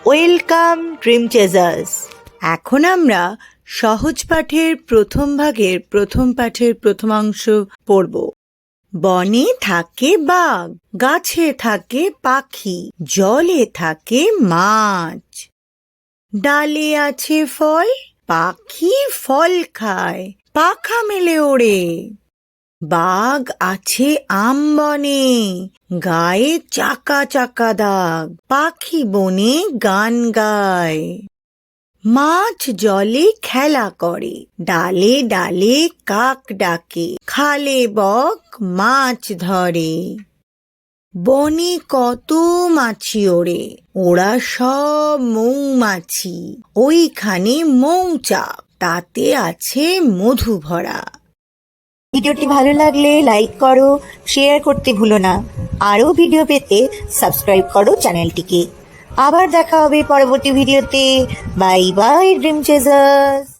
Welcome dream চেজার্স। এখন আমরা সহজ পাঠের প্রথম ভাগের প্রথম পাঠের প্রথমাংশ পড়ব। বনে থাকে বাঘ, গাছে থাকে পাখি, জলে থাকে মাছ। ডালে আছে ফল, পাখি ফল খায়, পাখা মেলে ওড়ে। বাঘ আছে আম বনে, গায়ে চাকা চাকা দাগ, পাখি বনে গান গায়। মাছ জলে খেলা করে, ডালে ডালে কাক ডাকে, খালে বক মাছ ধরে। বনে কত মাছি ওড়ে, ওরা সব মৌমাছি, ওইখানে মৌচাক, তাতে আছে মধু ভরা। ভিডিওটি ভালো লাগলে লাইক করো, শেয়ার করতে ভুলো না। আরও ভিডিও পেতে সাবস্ক্রাইব করো চ্যানেলটিকে। আবার দেখা হবে পরবর্তী ভিডিওতে। Bye bye dream চেজার্স।